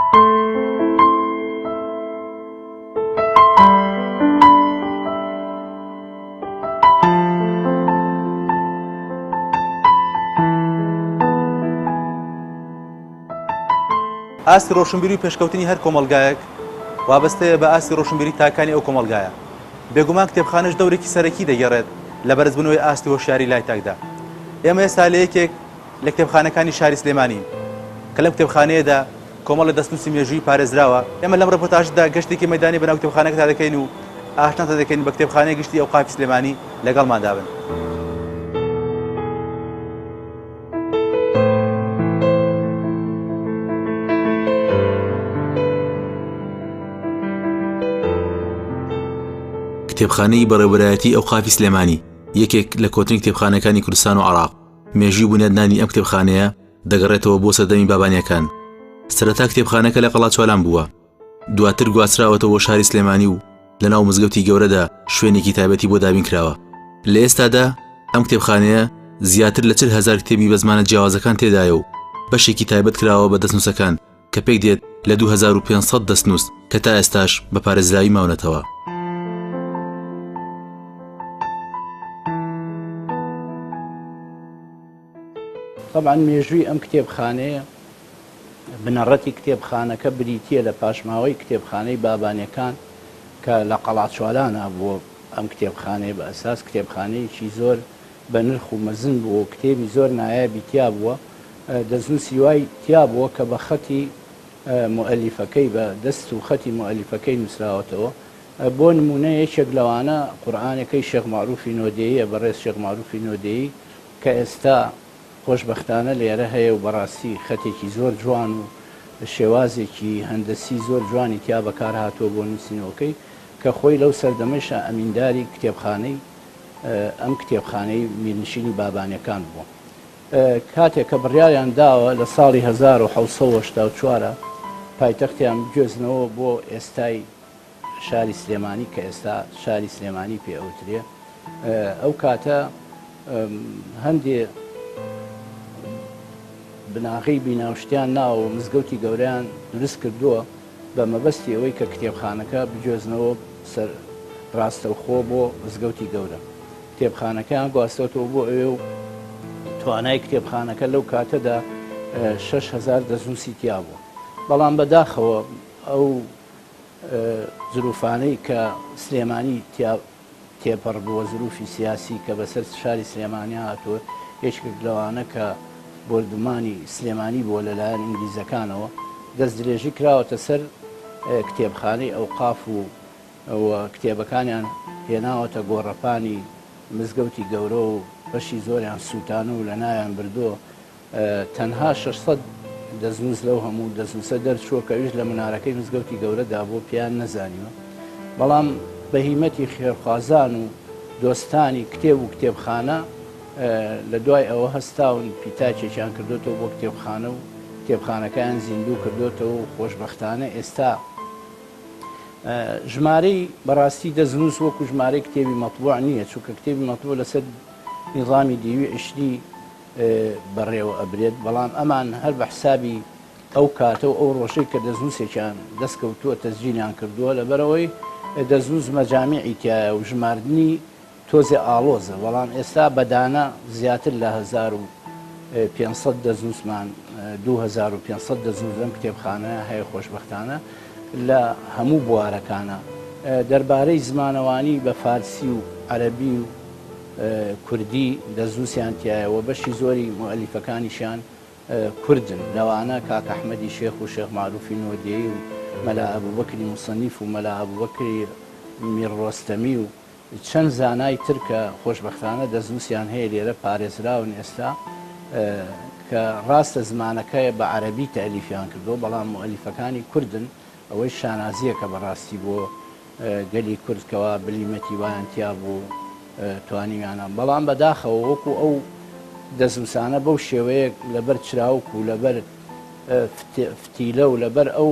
ئاستی ڕۆشنبیری و پێشکەوتنی هەر کۆمەڵگایەک وابەستەیە بە ئاستی ڕۆشنبیری تاکانی ئەو کۆمەڵگایە. بێگومان کتێبخانەش دەورێکی سەرەکی دەگەڕێت لە بەرزبوونەوەی ئاستی هۆشیاری لای تاکدا. ئێمە ئێستا لە یەکێک لە کتێبخانەکانی شاری سلێمانین کە لەم کتێبخانەیەدا کۆمەڵە دەستنووسی مێژووی پارێزراوە. ئێمە لەم ڕپۆتاژدا گەشتێکی مەیدانی بەناو کتێبخانەکەدا دەکەین و ئاشناتە دەکەین بە کتێبخانەی گشتی ئەوقافی سلێمانی لەگەڵماندا بن. کتێبخانەی بەڕێوەبەرایەتی ئەوقافی سلێمانی یەکێک لە کۆتنی کتێبخانەکانی کوردستان و عێراق. مێژووی بوونیادنانی ئەم کتێبخانەیە دەگەڕێتەوە بۆ سەردەمی بابانیەکان. سەرەتا کتێبخانەکە لە قەڵا چوالان بووە، دواتر گواستراوەتەوە بۆ شاری سلێمانی و لە ناو مزگەوتی گەورەدا شوێنێکی تایبەتی بۆ دابین کراوە. لە ئێستادا ئەم کتێبخانەیە زیاتر لە 40,000 کتێبی بە زمانە جیاوازەکان تێدایە و بەشێکی تایبەت کراوە بە دەستنووسەکان کە پێک دێت لە 2500 دەستنووس کە تا ئێستاش بە پارێزراوی ماونەتەوە. طبعا مێژووی ئەم کتێبخانەیە بنەڕەتی کتێبخانەکە بریتیە لە پاشماوەی کتێبخانەی بابانیەکان کە لە قەڵات چوالانە بۆ ئەم کتێبخانەیە بە ئەساس کتێبخانەیەکی زۆر بە نرخ و مەزن بووە، کتێبی زۆر نایابی تیا بووە، دەستنووسی وای تیا بووە کە بە خەتی مؤەلیفەکەی بە دەست و خەتی مؤەلیفەکەی نووسراوەتەوە. بۆ نمونە یەکێک لەوانە قورئانەکەی شێخ مەعروفی نۆدێیە بەڕێز شێخ مەعروفی نۆدێیی کە ئێستا خۆشبەختانە لێرە هەیە و بەڕاستی خەتێکی زۆر جوان و شێوازێکی هەندەسی زۆر جوانی تیا بەکار هاتووە بۆ نووسینەوەکەی کە خۆی لەو سەردەمەشە ئەمینداری کتێبخانەی ئەم کتێبخانەی میرنشینی بابانیەکان بووە. کاتێک کە بڕیاریان داوە لە ساڵی 1984 پایتەختیان گوێزنەوە بۆ ئێستای شاری سلێمانی کە ئێستا شاری سلێمانی پێ ئەوترێ، ئەو کاتە هەندێ بناغی بیناوشتیان ناوە مزگەوتی گەوریان دروست کردووە بە مەبەستی ئەوەی کە کتێبخانەکە بجۆزنەوە سەر ڕاستەوخۆ بۆ مزگەوتی گەورە. کتێبخانەکەیان گواستەوە بۆ ئەوێ و توانای کتێبخانەکە لەو کاتەدا 6,000 دەستنووسی تیا بوو. بەڵام بەداخەوە ئەو زروفانەی کە سلێمانی تێپەڕ بووە، زروفی سیاسی کە بەسەر شاری سلێمانی هاتووە، هیچێک لەوانە کە بردومانی سلێمانی بۆ لەلایەن ئینگلیزەکانەوە دەست درێژی کراوەتە سەر کتێبخانەی ئەوقاف و کتێبەکانیان هێناوەتە گۆڕەپانی مزگەوتی گەورە و بەشی زۆریان سووتانە و لە ناویان بردووە. تەنها 600 دەستنووس لەو هەموو دەستنووسە دەرچووە کە ویش لە منارەکەی مزگەوتی گەورەدا بۆ پیان نەزانیوە. بەڵام بەهیمەتی خێرخوازان و دۆستانی کتێب و کتێبخانە لە دوای ئەوە هەستاون پیتاچێکیان کردوتەوە بۆ کتێبخانە و کتێبخانەکەیان زیندوو کردوتەوە و خۆشبەختانە ئێستا ژمارەی بەڕاستی دەستنووس وەکو ژمارەی کتێبی مەطبوع نییە، چونکە کتێبی مەطبوع لەسەر نیظامی دیوی عشری بەڕێوە ئەبرێت، بەڵام ئەمان هەر بە حسابی ئەو کاتە و ئەو ڕۆژەی کە دەستنووسێکیان دەستکەوتووە تەسجیلیان کردووە لەبەرەوەی دەستنووس مەجامیعی تایە و ژماردنی تۆزێ ئاڵۆزە. بەڵام ئێستا بەدانە زیاتر لە 1500 دەستنووسمان 2500 دەستنووس لەم کتێبخانەیە هەیە خۆشبەختانە لە هەموو بوارەکانە. دەربارەی زمانەوانی بە فارسی و عەرەبی و کوردی دەستنووسیان تایەوە، بەشی زۆری مؤەلیفەکانیشیان کوردن، لەوانە کاک ئەحمەدی شێخ و شێخ مەعروفی نۆدێی و مەلا ئەبوبەکری موسەنیف و مەلا ئەبوبەکری میرڕۆستەمی و چەند زانای ترکە خۆشبەختانە دەستنووسیان هەیە لێرە پارێزراون ئێستا کە ڕاستە زمانەکەیە بە عەرەبی تەئەلیفیان کردووە، بەڵام مؤەلیفەکانی کوردن. ئەوەی شانازیە کە بەڕاستی بۆ گەلی کوردکەوە بلیمەتی وایان تیا بوو توانیویانە. بەڵام بەداخەوە وەکو ئەو دەستنووسانە بەو شێوەیە لەبەر چراوک و لەبەر فتیلە و لەبەر ئەو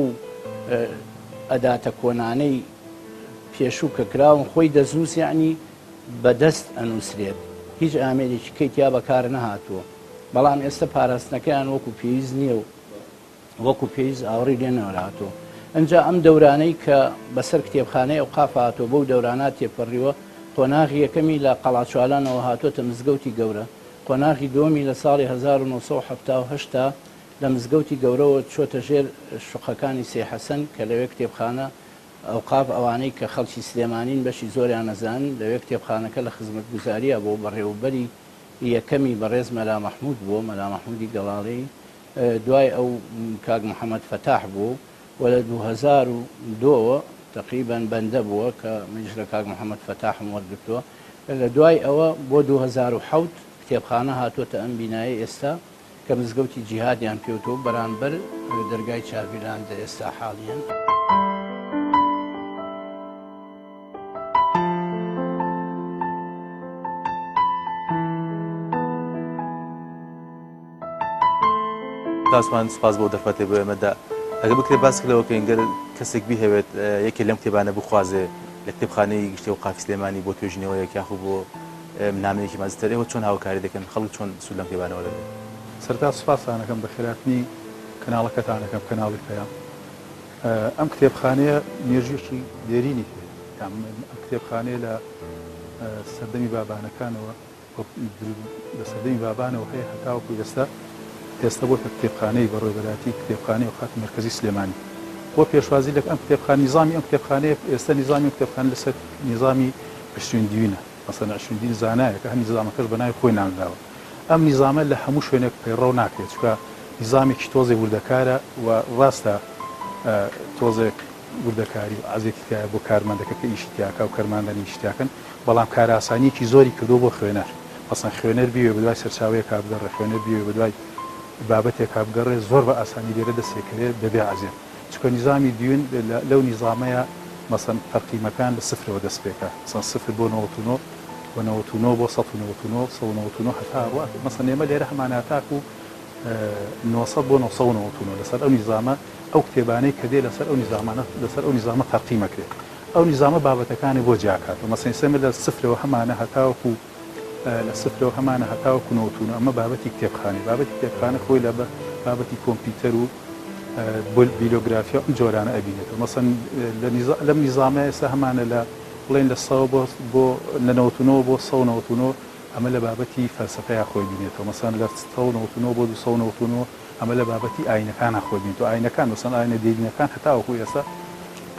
ئەداتە کۆنانەی پێشوو کە کراون خۆی دەستنووس یعنی بەدەست ئەنووسرێت، هیچ ئامێرێکی کەی تیا بەکار نەهاتووە. بەڵام ئێستا پاراستنەکەیان وەکو پێویست نییە و وەکو پێویست ئاوڕی لێنەوەراتەوە. ئەنجا ئەم دەورانەی کە بەسەر کتێبخانەی ئەو قافهاتەوە بەو دەورانات تێپەڕیوە، قۆناغی یەکەمی لە قەڵاچوالانەوە هاتوۆتە مزگەوتی گەورە، قۆناغی دووەمی لە ساڵی 1970 لە مزگەوتی گەورەوە چۆتە ژێر شوقەکانی سێ حەسەن کە لەوێ کتێبخانە ئەوقاف ئەوانەی کە خەڵکی سلێمانین بەشی زۆریان نەزان لەوێ کتێبخانەکە لە خزمەتگوزاریە بۆ بەڕێوەبەری یەکەمی بەڕێز مەلا مەحموود بووە، مەلا مەحموودی گەڵاڵی، دوای ئەو کاک محەممەد فەتاح بوو و لە 2002 تقریبان بەندە بووە کە مجرە کاک محەممەد فەتاحم وەرگرتووە. لە دوای ئەوە بۆ 2007 کتێبخانە هاتوۆتە ئەم بینایی ئێستا کە مزگەوتی جیهادیان پێوتەوە بەرامبەر دەرگای چاویلاندا ئێستا حاڵیان. کاسمان سپاس بۆ دەرفەتێ بۆ ئێمەدا. ئەگە بکرێ باسکەوە کە ئەگەر کەسێک بیهەوێت یەکێ لەم کتێبانە بخوازێ لە کتێبخانەی گشتی و قافی سلێمانی بۆ توێژینەوە یەکیاخو بۆ نامەیەکی مازترەوە چۆن هاوکاری دەکەن، خەڵک چۆن سوود لەم کتێبانەوە دەبێت؟ سەرتا سوپاسانەکەم بە خێراتنی کەناڵەکەتانەکەم کەناڵی پێیان. ئەم کتێبخانەیە مێژویەکی دێرینی هەیە. ئەم کتێبخانەیە لە سەردەمی بابانەکانەوە لە سەردەمی بابانەوە هەیە هەتاوەکو ئێستا بۆ کتێبخانەی بەڕێوەبەراتی کتێبخانەی وڵاتی مرکزی سلێمانی بۆ پێشوازی لە ئەم کتێبخانە نیزامی ئەم کتێبخانەیە ئێستا نیزامی کتێبخانە لەسەر نیزامی عشرین مەسەن عشرین زانایە کە هەم نیزامەکەش بەناوی خۆی نامداوە. ئەم نیزامە لە هەموو شوێنێک پەیڕەو ناکرێت چکە نیزامێکی تۆزێک وردەکارە و ڕاستە تۆزێک وردەکاری و عەزێکیتیایە بۆ کارمەندەکە کە ئیشتیاکە و کەرماندنی ئیشتیاکەن، بەڵام کاراسانیەکی زۆری کردو بۆ خوێنەر. مەسەن خوێنەر بیوێ بەدوای سەرچاوەیە کابگەڕێ، خوێنەر بیوێ بەدوای بابەتێک کابگەڕێ زۆر بە ئاسانی لێرە دەسێکرێت بەبێ عەزێ، چکە نیزامی دوێن لەو نیزامەیە مەسەن تەرقیمەکان لە سفرەوە دەست پێکە، مەسەن سفر بۆ 99 و 99 بۆ 199 199 هەتا مەسەن ئێمە لێرە هەمانە تاکو 900 بۆ 999 لەسەر ئەو نیزامە ئەو کتێبانەی کە دێ لەسەر ئەو نیزامە تەرقیمەکرێت. ئەو نیزامە بابەتەکانی بۆ جیاکاتەوە، مەسەن ئێستا لە سفرەوە هەمانە هەتاوەکو لە سفرەوە هەمانە هەتاوەکو نەوتون ئەمە بابەتی کتێبخانەی، بابەتی کتێبخانە خۆی لە بابەتی کۆمپیوتەر و بیلۆگرافیا ئەم جۆرانە ئەبینێتەوە. مەسەن لەم نیزامە ئێستا هەمانە لە بڵێن لە 100 بۆ لە 99 بۆ 199 ئەمە لە بابەتی فەلسەفەیە خۆی بینێتەوە، مەسەن لە 199 بۆ 299 ئەمە لە بابەتی ئاینەکانە خۆی بینێتەوە. ئاینەکان مەسەن ئاینە دێرینەکان هەتاوەکو ئێستا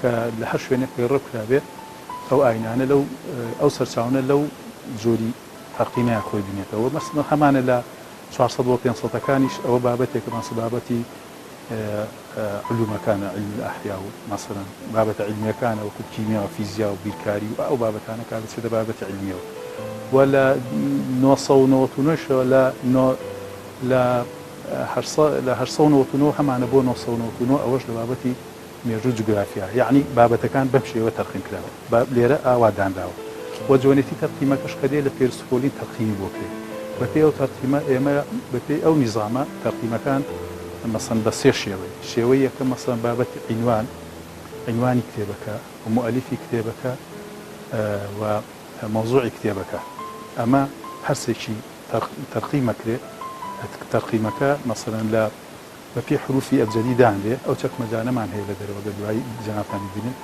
کە لە هەر شوێنێک پێڕۆ کرابێت ئەو ئاینانە لەو ئەو سەرچاونە لەو جۆری تەرقیمیان خۆی بینێتەوە. مەسەن هەمانە لە 400 بۆ 500ەکانیش ئەوە بابەتێکە مەسە بابەتی علومەکانە، علم الأحیا و مەسەڵەن بابەتە علمیەکانە وەکو کیمیا و فیزیا و بیرکاری و ئەو بابەتانە کار دەچێتە بابەتی علمیەوە. و لە 999 لە 899 هەمانە بۆ 999 ئەوەش لە بابەتی مێژوو جوگرافیا، یعنی بابەتەکان بەم شێوە تەرقیم کراوە، لێرە ئاوادانراوە. و جوانێتی تەرقیمەکەش کە دێ لە پێرسپۆلین تەرقیمی بۆ کرێت. بەپێی ئەو تەرقیمە ئێمە بەپێی ئەو نیزامە تەرقیمەکان مەسەن بە سێ شێوەی یەکەم مەسەن بابەتی عنوانی کتێبەکە و مؤەلیفی کتێبەکە و مەوزوعی کتێبەکە، ئەمە هەرسێکی تەرقیمەکرێت. تەرقیمەکە مەسەڵەن لە بەپێی حروفی ئەبجەدی دانرێ، ئەو چەکمەجانەمان هەیە لە دەرەوە لە دوای جەنابتانی بینن.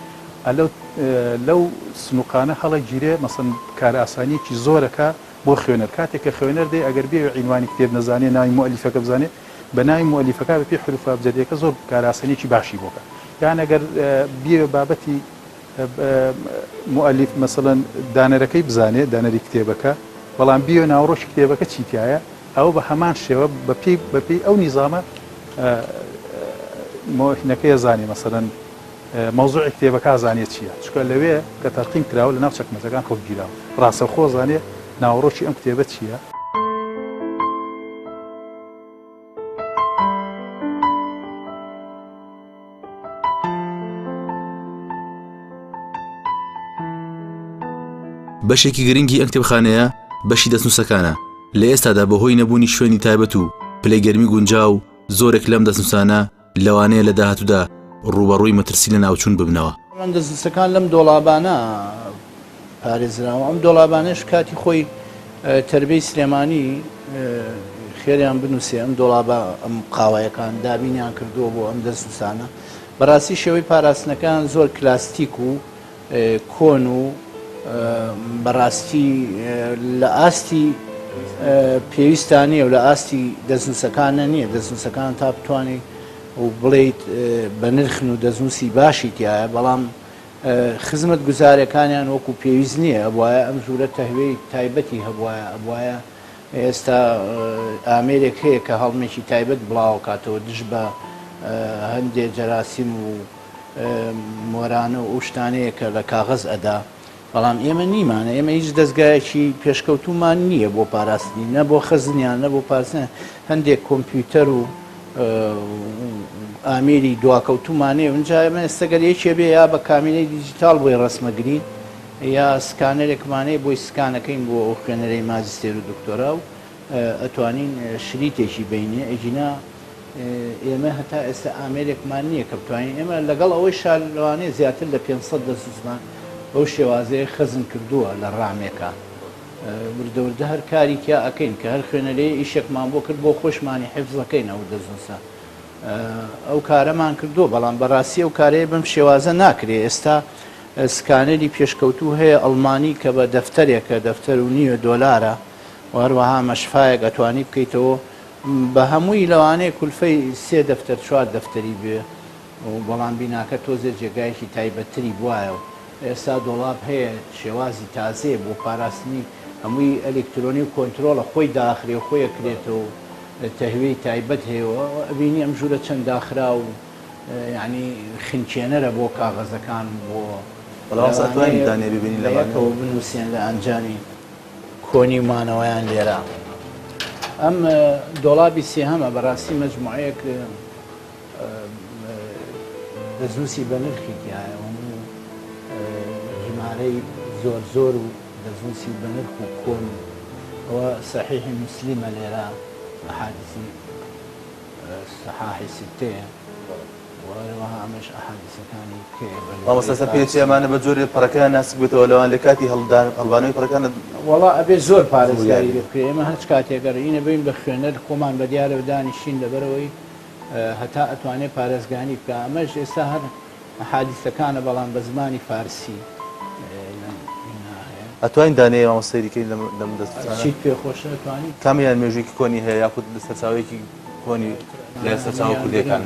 لەو سنووقانە هەڵی گیرێ مەسەن کار ئاسانیەکی زۆرەکە بۆ خوێنەر، کاتێک کە خوێنەر دێ ئەگەر بێ عنوانی کتێب نەزانێ ناوی مؤەلیفەکە بزانێ، بە ناوی مؤەلیفەکە بەپێی حروف ئەبجەدیەکە زۆر کار ئاسانیەکی باشی بۆکە. یان ئەگەر بێ بابەتی مؤەلیف مەسەڵەن دانەرەکەی بزانێ، دانەری کتێبەکە، بەڵام بیۆ ناوڕۆژی کتێبەکە چیتایە، ئەو بە هەمان شێوە بەپێی ئەو نیزامە مۆهینەکەی زانێ، مەسەڵەن مەوزوعی کتێبەکە زانێت چییە، چکە لەوێ کە تەرقیم کراوە لە ناو چەکمەجەکان خۆگیراوە، ڕاستەوخۆ زانێ ناوڕۆژی ئەم کتێبە چییە. بەشێکی گرنگی ئەم کتێبخانەیە بەشی دەستنووسەکانە. لە ئێستادا بەهۆی نەبوونی شوێنی تایبەت و پلەیگەرمی گونجاو زۆرێک لەم دەستنووسانە لەوانەیە لە داهاتوودا ڕوبەڕووی مەترسی لە ناوچوون ببنەوە. دەستنووسەکان لەم دۆڵابانە پارێزراوە. ئەم دۆڵابانەش کاتی خۆی تەربیەی سلێمانی خێریان بنووسێ ئەم دۆڵابە ئەم قاوایەکان دابینیان کردووە بۆ ئەم دەستوسانە بەڕاستی شێوەی پاراستنەکان زۆر کلاسیک و کۆن و بەڕاستی لە ئاستی پێویستانیە و لە ئاستی دەستنووسەکانە نییە دەستنووسەکان تا بتوانێت و بڵێیت بە نرخن و دەستنووسی باشی تایە بەڵام خزمەت گوزارەکانیان وەکو پێویست نییە ئەبواە ئەم ژوورە تەهوێی تایبەتی هەبواە ئەبواە ئێستا ئامێرێک هەیە کە هەڵمێکی تایبەت بڵاو کاتەوە دژ بە هەندێک جەراسیم و مۆرانە و شتانەیە کە لە کاغەز ئەدا بەڵام ئێمە نیمانە ئێمە هیچ دەستگایەکی پێشکەوتومان نییە بۆ پاراستنی نە بۆ خەزنیان نە بۆ پارستن هەندێک کۆمپیوتەر و ئامێری دواکەوتومانێ اونجا ئێمە ئێستەگەر یەکێ بێ یا بە کامینەی دیجیتال بۆی ڕسمەگرین یا سکانەرێکمانەیە بۆی سکانەکەین بۆ ئەو خوێنەرەی ماجستێر و دکتۆرا و ئەتوانین شریتێکی بینێ ئەجینا ئێمە هەتا ئێستا ئامێرێکمان نییە کە بتوانین ئێمە لەگەڵ ئەوەی شالوانێ زیاتر لە 500 دەستوسمان بەو شێوازەیە خەزم کردووە لە ڕامێکە وردەوردە هەر کاریکیا ئەەکەین کە هەر خوێنەرەیە ئیشێکمان بۆ کرد بۆ خۆشمانی حفزەکەین ئەو دەستنووسە ئەو کارەمان کردو بەڵام بەڕاستی ئەو کارەیە بەم شێوازە ناکرێ ئێستا سکانەری پێشکەوتوو هەیە ئەڵمانی کە بە دەفتەرێکە دەفتەر و $9 و هەروەها مەشفایەک ئەتوانی بکەیتەوە بە هەمووی لەوانەیە کولفەی 3 دەفتەر 4 دەفتەری بێ و بەڵام بیناکە تۆزێ جێگایەکی تایبەتری بواە و ئێستا دۆڵاب هەیە شێوازی تازێ بۆ پاراستنی هەمووی ئەلکترۆنی و کۆنتترۆلە خۆی داخرێ خۆی کرێتەوە تەهوێی تایبەت هەیەەوە ئەبینی ئەم ژوورە چەند داخرا و ینی خنچێنەرە بۆ کاغەزەکان بۆ بەڵامساتوانی دانێ ببینی لەەوە بنووسێن لە ئەنجامی کۆنی مانەوەیان لێرە ئەم دۆڵابی سێهەمە بەڕاستی مەجموعەیەک دەزووسی بە نرخی تایە ژمارەی زۆر و دەزووسی بە نرخ و کۆن ئەوە سەحیحی موسلیمە لێرە ئەحادیسی سەحاحی ستەیە وەها ئەمەش ئەحادیسەکانی مامۆستا پێچی ئەمانە بە جۆرێ پڕەکان ناسک بێتەوە لەوان لە کاتی هەڵبانەوەی پڕەکانە وەڵا ئەبێ زۆر پارێزگاری بکرێ ئێمە هەرچ کاتێکەکە ئینە بین بە خوێنەر خۆمان بە دیارە دانیشین لەبەرەوەی هەتا ئەتوانێت پارێزگانی بکە ئەمەش ئێستا هەر حادیسەکانە بەڵام بە زمانی فارسی ئەتوانین دانەیە مامۆستایریکەی لەم چیت پێخۆشە ئەتوانین کامیان مێژوویکی کۆنی هەیە یاخود سەرچاوێکی کۆنی لە سەرچاو کوردیەکان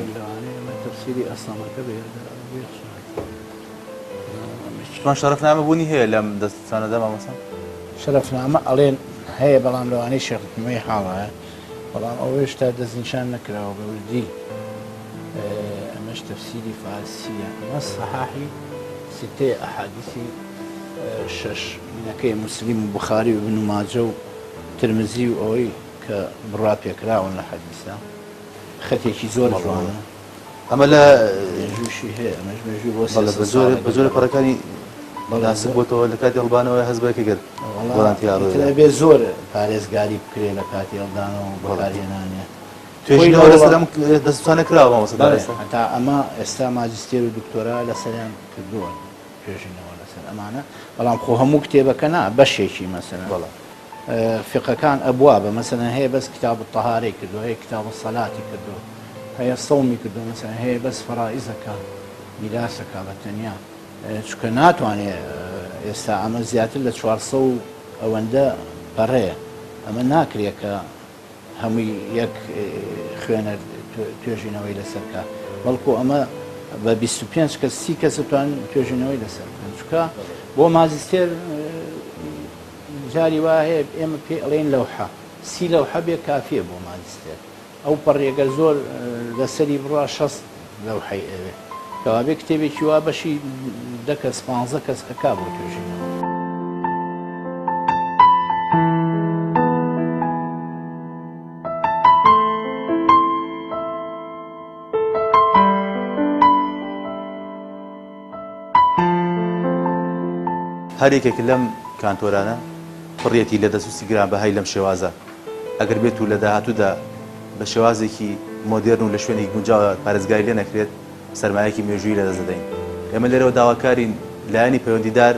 تەفسیری ئەسڵامەکە شتمان شەرەفنامە بوونی هەیە لەم دەستانەدا مامۆستا شەرەفنامە ئەڵێن هەیە بەڵام لەوانەی شێخمەی حاڵایە بەڵام ئەوەی شتا دەستنیشان نەکراوە بە وردی ئەمەش تەفسیری فارسیە ئەمە سەحاحی ستەی ئەحادیسی 6 مینەکەی موسلیم و بوخاری و ابن ماجە و ترمزی و ئەوەی کە بڕا پێکراون لە حەدیسە خەتێکی زۆر جوانە ئەمە لە مێژووشی هەیە ئەمەش مێژوو بە زۆر پەڕەکانی ناسک بۆتەوە لە کاتی هەڵبانەوەی هەزبەکە گرت بێ زۆر پارێزگاری بکرێ لە کاتی هەڵدانەوە بەکارهێنانێ توێژینەوە لەسەر ئەم دەستوانە کراوە مامۆستا تا ئەمە ئێستا ماجستێر و دکتۆرا لەسەریان کردووە توێژینەوە لەسەر ئەمانە بەڵام خۆ هەموو کتێبەکە نا بەشێکی مەسەلەن فقەکان ئەبوا بە مەسەلەن هەیە بەس کتاب الطەهارەی کردو هەیە کتاب الصەلاتی کردو هەیە سەومی کردو مەسەلەن هەیە بەس فەرائیزەکە میراسەکە بە تەنیا چونکە ناتوانێت ئێستا ئەمە زیاتر لە 400 ئەوەندە پەڕەیە ئەمە ناکرێت کە هەمووی یەک خوێنەر توێژینەوەی لەسەرکە بەڵکو ئەمە بە 25 کەس 30 کەس توان توێژینەوەی لەسەر بکەن چونکە بۆ ماجستێر جاری وا هەیە ئێمە پێ ئەڵێن لەوحە 30 لەوحە بێ کافیە بۆ ماجستێر ئەو پەڕێگەر زۆر لەسەری بڕوا 60 لەوحەی ئەوێ کەوا بێ کتێبێکی وا بەشی 10 کەس 15 کەس ئەکا بۆ توێژینەوە هەرێکێک لەم کانتۆرانە پڕێتی لە دەسوسی گران بەهای لەم شێوازە ئەگەر بێت و لە داهاتوودا بە شێوازێکی مۆدرن و لە شوێنێکی گونجاوە پارێزگای لێ نەکرێت سەرمایەکی مێژووی لەدەست دەدەین ئێمە لێرەوە داواکارین لایەنی پەیوەندیدار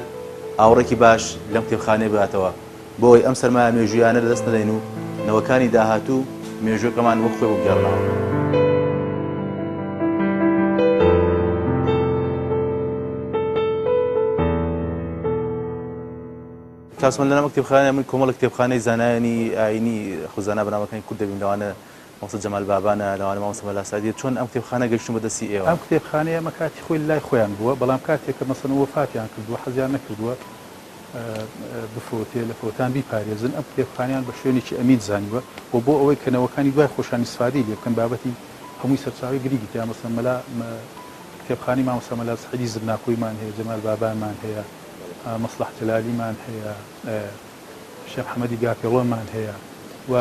ئاوڕێکی باش لەم کتێبخانەی باتەوە بۆی ئەم سەرمایە مێژوویانە لەدەست نەدەین و نەوەکانی داهاتوو مێژوەکەمان وەک خۆی بگەڕناوە. کاسمان لەنامە کتێبخانە من کۆمەڵ کتێبخانەی زانایانی ئاینی خۆزانە بەنامەکانی کورد دەبین لەوانە مامۆستا جەمال بابانە لەوانە مامۆستا مەلا سعدیە چۆن ئەم کتێبخانە گەیشتون بەدەستی ئێوە؟ ئەم کتێبخانەیە ئەمە کاتی خۆی لای خۆیان بووە بەڵام کاتێک کە مەسەن وەفاتیان کردووە حەزیان نەکردووە بفرۆتێ لە فۆتان بیپارێزن ئەم کتێبخانیان بە شوێنێکی ئەمید زانیوە و بۆ ئەوەی کەنەوەکانی دوای خۆشانی سفادی لێ بکەن بابەتی هەمووی سەرچاوی گریگی تیا مەسەن مەلا کتێبخانی مامۆستا مەلا سعدی زرناکۆیمان هەیە جەمال بابانمان هەیە مەصلح جەلالیمان هەیە شێخ حەمەدی گاپێڵۆمان هەیە و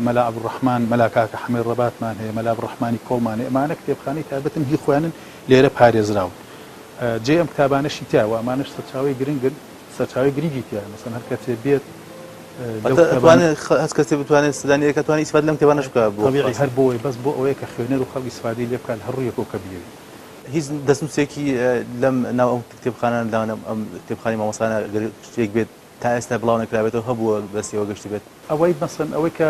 مەلا عەبدوڕەحمان مەلا کاکە حەمید ڕەباتمان هەیە مەلا عەبدوڕەحمانی کۆڵمان هەیە ئەمانە کتێبخانەی تایبەتن هی خۆیانن لێرە پارێزراون جێ ئەم کتابانەشی تیا و ئەمانش سەرچاوی گرنگن سەرچاوی گریگی تیا مەسەن هەر کەسێ بێت هەست کەسێ بتوانێت سدانیەکە توانێت ئیسفادە لەم کتێبانەش بکات طبیعی هەر بۆی بەس بۆ ئەوەیە کە خوێنەر و خەڵکی سفادی لێ بکات هەڕوویەکەوە کە بیەوێت هیچ دەستنووسێکی لەم ناو ئەم کتێبخانە لەوانە ئەم کتێبخانی مامۆستانە شتێک بێت تا ئێستا بڵاو نەکرابێتەوە هەبووە بەستیەوە گەشتی بێت ئەوەی مەسەن ئەوەی کە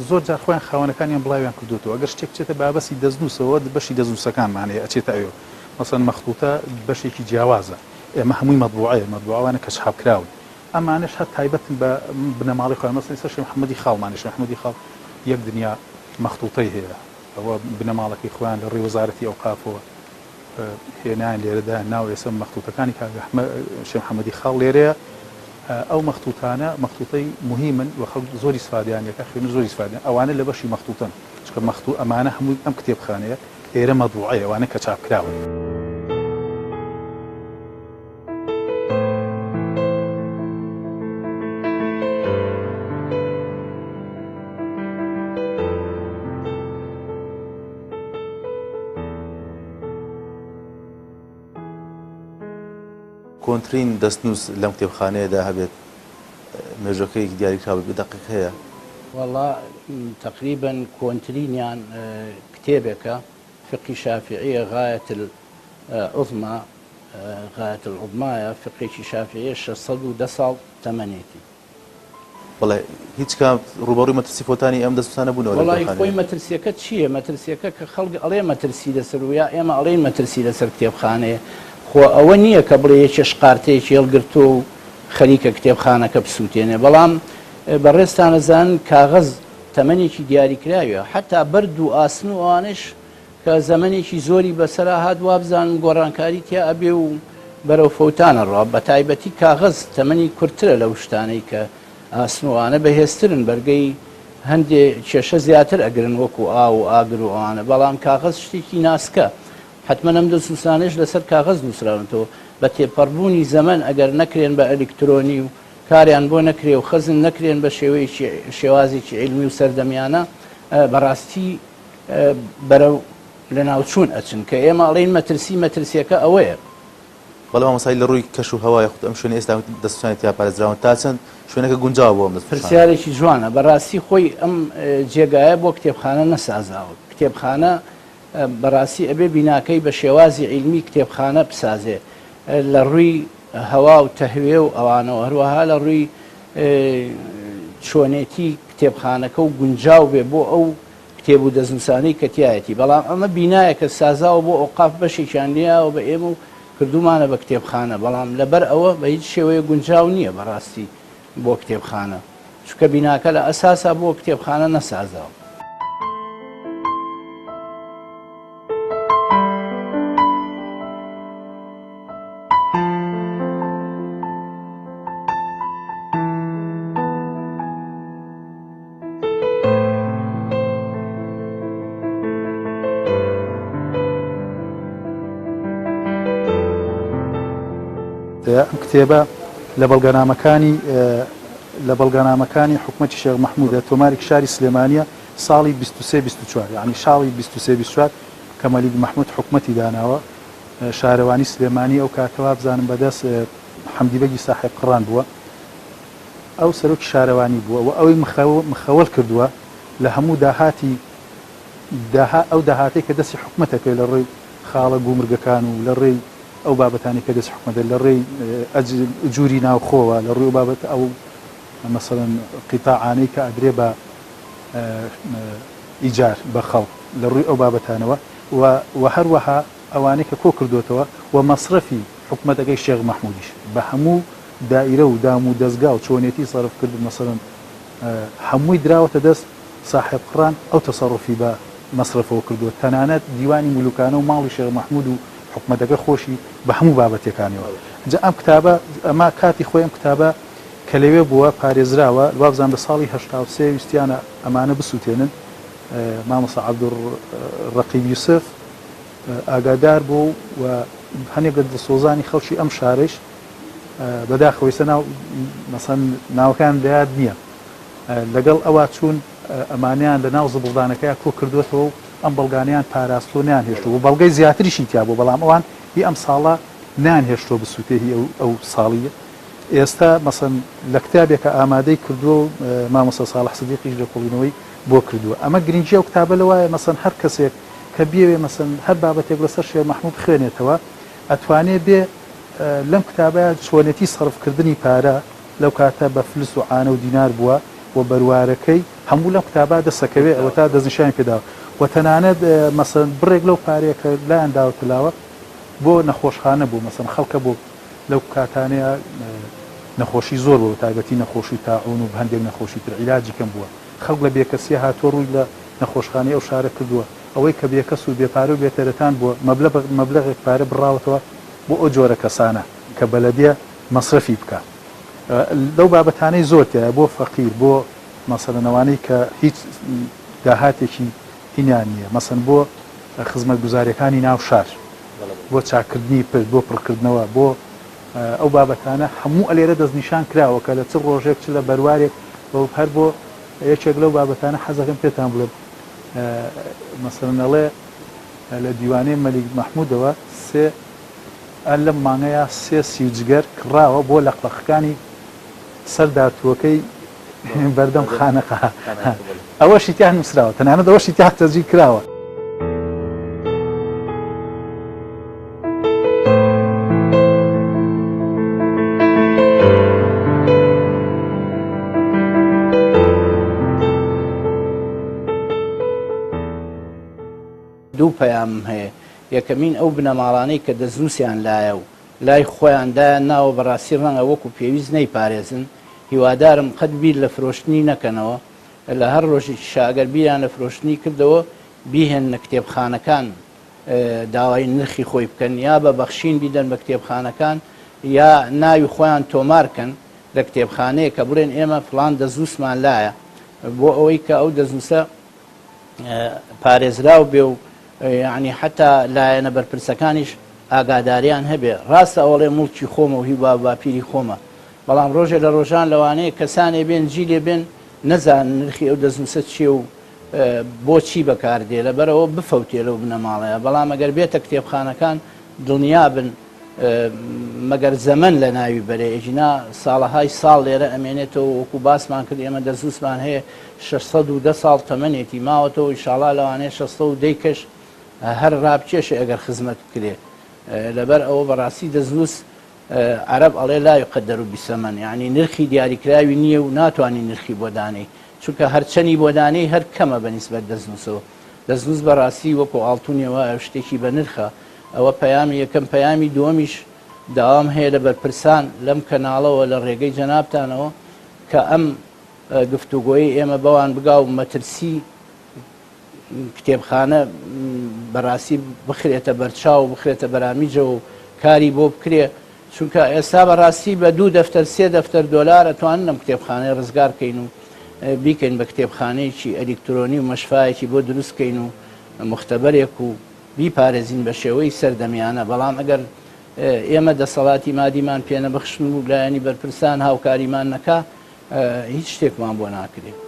زۆر جار خۆیان خاوەنەکانیان بڵاویان کردوتەوە ئەگەر شتێک بچێتە بابەسی دەستنووسەوە بەشی دەستنووسەکانمان هەیە ئەچێتە ئەوێ مەسەن مەخطوطە بەشێکی جیاوازە ئێمە هەمووی مەطبوعەیە مەطبوعەوانە کە چاپکراون ئەمانش هەر تایبەتن بە بنەماڵی خۆیان مەسەن ئێستا شێخ محەممەدی خاڵمانە شێخ محەممەدی خاڵ یەک دنیا مەخطوطەی هەیە ئەوە بنەماڵەکەی خۆیان لە ڕێی وەزارەتی ئەوقافەوە هێنایان لێرەدا ناو ئێستا مەخطوطەکانی شێخ محەممەدی خاڵ لێرەیە ئەو مەخطوطانە مەخطوطەی مهمن و خەڵک زۆری سفادیانەکە خوێنەر زۆری سفادیان ئەوانە لە بەشی مەخطوطن چکە مەخطوط ئەمانە هەمووی ئەم کتێبخانەیە ئێرە مەطبوعەیە ئەوانە کە چاپکراون کۆنترین دەستنووس لەم کتێبخانەیەدا هەبێت مێژوەکەی دیاریکراوە بەدەقیق هەیە والله تقريبا كونترينيان كتابك فقه شافعية غاية العظمى غاية العظمى فقه شافعية 610 ثمانيتي والله هیچ کام ڕوبەڕووی مەترسی فۆتانی ئەم دەستوسانە بوونەوە والله خۆی مەترسیەکە چییە مەترسیەکە کە خەڵک ئەڵێ مەترسی لەسەر ویا ئێمە ئەڵێن مەترسی لەسەر کتێبخانەیە خۆ ئەوە نییە کە بڵێ یەکێ شقارتەیەکی هێڵگرتو و خەریکە کتێبخانەکە بسووتێنێ بەڵام بەڕێستانەزان کاغەز تەمەنێکی دیاریکراوە حتا بەرد و ئاسن و ئەوانش کە زەمەنێکی زۆری بەسەرا هات وابزان گۆڕانکاری تیا ئەبێ و بەرەو فەوتانە ڕوا بە تایبەتی کاغەز تەمەنی کورتترە لەو شتانەی کە ئاسنوانە بەهێزترن بەرگەی هەندێ کێشە زیاتر ئەگرن وەکو ئا و ئاگر و ئەوانە بەڵام کاغەز شتێکی ناسکە حتممە ئەم دەسوسانش لەسەر کاغەز نووسراونەوە بە تێپەڕبوونی زەمن ئەگەر نەکرێن بە ئەلکترۆنی و کاریان بۆ نەکرێ و خەزن نەکرێن بە شێوازێکی عیلمی و سەردەمیانە بەڕاستی بەرەو لە ناوچوون ئەچن کە ئێمە ئەڵێن مەترسیەکە ئەوەیە بەڵام مەسای لە ڕووی کەش و هەوای خودت ئەم شوێنە ئێستا دەستوانێت یا پارێزراون تا چەند شوێنەکە گونجاوە بۆ ئەم دەست پرسیارێکی جوانە بەڕاستی خۆی ئەم جێگایە بۆ کتێبخانە نەسازاوە کتێبخانە بەڕاستی ئەبێ بیناکەی بە شێوازی عیلمی کتێبخانە بسازێ لە ڕووی هەوا و تەهوێ و ئەوانەوە هەروەها لە ڕووی چۆنێتی کتێبخانەکە و گونجاو بێ بۆ ئەو کتێب و دەستنووسانەی کە تایەتی بەڵام ئەمە بینایەکە سازاوە بۆ ئەوقاف بەشێکیان لێیاوە بە ئێمە و کردومانە بە کتێبخانە بەڵام لەبەر ئەوە بە هیچ شێوەیە گونجاو نییە بەڕاستی بۆ کتێبخانە چونکە بیناکە لە ئەساسا بۆ کتێبخانە نەسازاوە ئەم کتێبە لە بەڵگەنامەکانی حکومەتی شێخ مەحموودە تۆمارێکی شاری سلێمانیە ساڵی 23-24 یعنی شاڵی 23-24 کە مەلیک محمود حکومەتی داناوە شارەوانی سلێمانی ئەو کاتەوە بزانم بەدەست حەمدی بەگی ساحێب قڕان بووە ئەو سەرۆکی شارەوانی بووە و ئەوەی مخەوەل کردووە لە هەموو ئەو داهاتەی کە دەستی حکومەتەکەی لە ڕێی خاڵە گومرگەکان و لە ڕێی ئەو بابەتانی کە دەست حکومەتە لە ڕێی جووری ناوخۆوە لە ڕووی بابەت ئەو مەسەڵەن قیتاعانەی کە ئەدرێ بە ئیجار بە خەڵک لە ڕووی ئەو بابەتانەوە و هەروەها ئەوانەی کە کۆ کردوێتەوە و مەصرفی حکومەتەکەی شێخ مەحموودیش بە هەموو دائیرە و دام و دەستگا و چۆنێتی سەرف کرد مەسەڵەن هەمووی دراوەتە دەست صاحب قڕان ئەو تەسەڕفی بە مەصرفەوە کردووە تەنانەت دیوانی مولوکانە و ماڵی شێخ مەحموود و حکومەتەکە خۆشی بە هەموو بابەتەکانەوە جا ئەم کتابە ئەمە کاتی خۆی ئەم کتابە کە لەوێ بووە پارێزراوە وابزان لە ساڵی هەشتا ویستیانە ئەمانە بسووتێنن مامۆستا عەبدوڕەقیب یوسف ئاگادار بوو و هەنێک لە دڵسۆزانی خەڵکی ئەم شارەش بەداخەوەیسە مەسەن ناوەکان لەیاد نییە لەگەڵ ئەوە چوون ئەمانیان لە ناو زبڵدانەکەی کۆ کردوێتەوە و ئەم بەڵگانیان پاراستۆنیان هێشتو و بەڵگەی زیاتریشی تیا بوو بەڵام ئەوان هی ئەم ساڵە نان هێشتۆ بسووتێهی ئەو ساڵیە ئێستا مەسەن لە کتابێکە ئامادەی کردووە و مامۆستا ساڵح سدیقیش لە کۆڵینەوەی بۆ کردووە ئەمە گرنگجی ئەو کتابە لەوایە مەسەن هەر کەسێک کە بێوێ مەسەن هەر بابەتێک لەسەر شێخ مەحموود خوێنێتەوە ئەتوانێت بێ لەم کتابە چۆنێتی سەرفکردنی پارە لەو کاتە بە فلس و عانە و دینار بووە و بەروارەکەی هەموو لەم کتابە دەسەکەوێ ئەوە تا دەستنیشانی پێداوە و تەنانەت مەسەن بڕێک لەو پارەیە کە لایەن داوتلاوە بۆ نەخۆشخانە بوو مەسەن خەڵکە بۆ لەو کاتانەیە نەخۆشی زۆر بوو تایبەتی نەخۆشی تاعون و هەندێک نەخۆشی تر عیلاجی کەم بووە خەڵک لە بێکەسیە هاتووە ڕووی لە نەخۆشخانەی ئەو شارە کردووە ئەوەی کە بێکەس و بێپارە و بێتەرەتان بووە مەبلەغێک پارە بڕاوەتەوە بۆ ئەو جۆرە کەسانە کە بەلەدیە مەصرفی بکە لەو بابەتانەی زۆرتەیە بۆ فەقیر بۆ مەسەلەنەوانەی کە هیچ داهاتێکی هینیان نییە مەسەن بۆ خزمەت گوزاریەکانی ناو شار بۆ چاکردنی پشت بۆ پڕکردنەوە بۆ ئەو بابەتانە هەموو ئەلێرە دەستنیشان کراوە کە لە چ ڕۆژێک چ لە بەروارێک هەر بۆ یەکێک لەو بابەتانە حەزەکەم پێتان بڵێم مەسەڵەنەڵێ لە دیوانەی مەلیک مەحموودەوە لەم مانگەیە سێ سیوجگەر کڕاوە بۆ لەقلەقەکانی سەر دارتووەکەی بەردەم خانەقا ئەوەشی تیان نووسراوە تەنانەت ئەوەشی تیا تەجی کراوە دوو پەیام هەیە یەکەمین ئەو بنەماڵانەی کە دەزنووسیان لایە و لای خۆیاندایان ناوە بەڕاستی ڕەنگە وەکو پێویست نەیپارێزن هیوادارم قەت بیر لە فرۆشتنی نەکەنەوە لە هەر ڕۆژێکی شاگەر بیریان لە فرۆشتنی کردەوە بیهێنە کتێبخانەکان داوای نرخی خۆی بکەن یا بە بەخشین بیدەن بە کتێبخانەکان یا ناوی خۆیان تۆمارکەن لە کتێبخانەیە کە بڵێن ئێمە فڵان دەزووسمان لایە بۆ ئەوەی کە ئەو دەزنووسە پارێزراو بێ و یعنی حتا لایەنە بەرپرسەکانیش ئاگاداریان هەبێ ڕاستە ئەوڵێ مڵکی خۆمە و هی باپیری خۆمە بەڵام ڕۆژێ لە ڕۆژان لەوانەیە کەسانێ بێن جی لێ بێن نەزان نرخی ئەو دەزنووسە چیە و بۆچی بەکاردێ لەبەرەوە بفەوتێ لەو بنەماڵەیە بەڵام ئەگەر بێتە کتێبخانەکان دڵنیا بن مەگەر زەمن لە ناوی بەرێ ئێژینا ساڵەهای ساڵ لێرە ئەمێنێتەوە وەکو باسمان کرد ئێمە دەزووسمان هەیە 610 ساڵ تەمەنێتی ماوەتەوە ئینشاڵڵا لەوانەیە 610 کەش هەر ڕابچێشە ئەگەر خزمەت کرێ لەبەر ئەوە بەڕاستی دەزنووس عەرەب ئەڵێ لا یقەدەر بیسەمەن یعنی نرخی دیاریکراوی نییە و ناتوانانی نرخی بۆ دانەی چونکە هەرچەنی بۆ دانەی هەر کەمە بەنسبەت دەزنووسەوە دەزنووس بەڕاستی وەکو ئاڵتونیەوە شتێکی بە نرخە ئەوە پەیامی یەکەم پەیامی دووەمیش داوام هەیە لە بەرپرسان لەم کەناڵەوە لە ڕێگەی جەنابتانەوە کە ئەم گفتوگۆیی ئێمە بەوان بگا و مەترسی کتێبخانە بەڕاستی بخرێتە بەرچاو و بخرێتە بەرامیجە و کاری بۆ بکرێ چونکە ئێستا بەڕاستی بە 2 دەفتەر 3 دەفتەر دۆلار ئەتوانن لەم کتێبخانەی ڕزگارکەین و بیکەین بە کتێبخانەیەکی ئەلکترۆنی و مەشفایەکی بۆ دروستکەین و مختبەرێک و بیپارێزین بە شێوەی سەردەمیانە بەڵام ئەگەر ئێمە دەسەڵاتی مادیمان پێ نەبەخشن و لایەنی بەرپرسان هاوکاریمان نەکا هیچ شتێکمان بۆ ناکرێت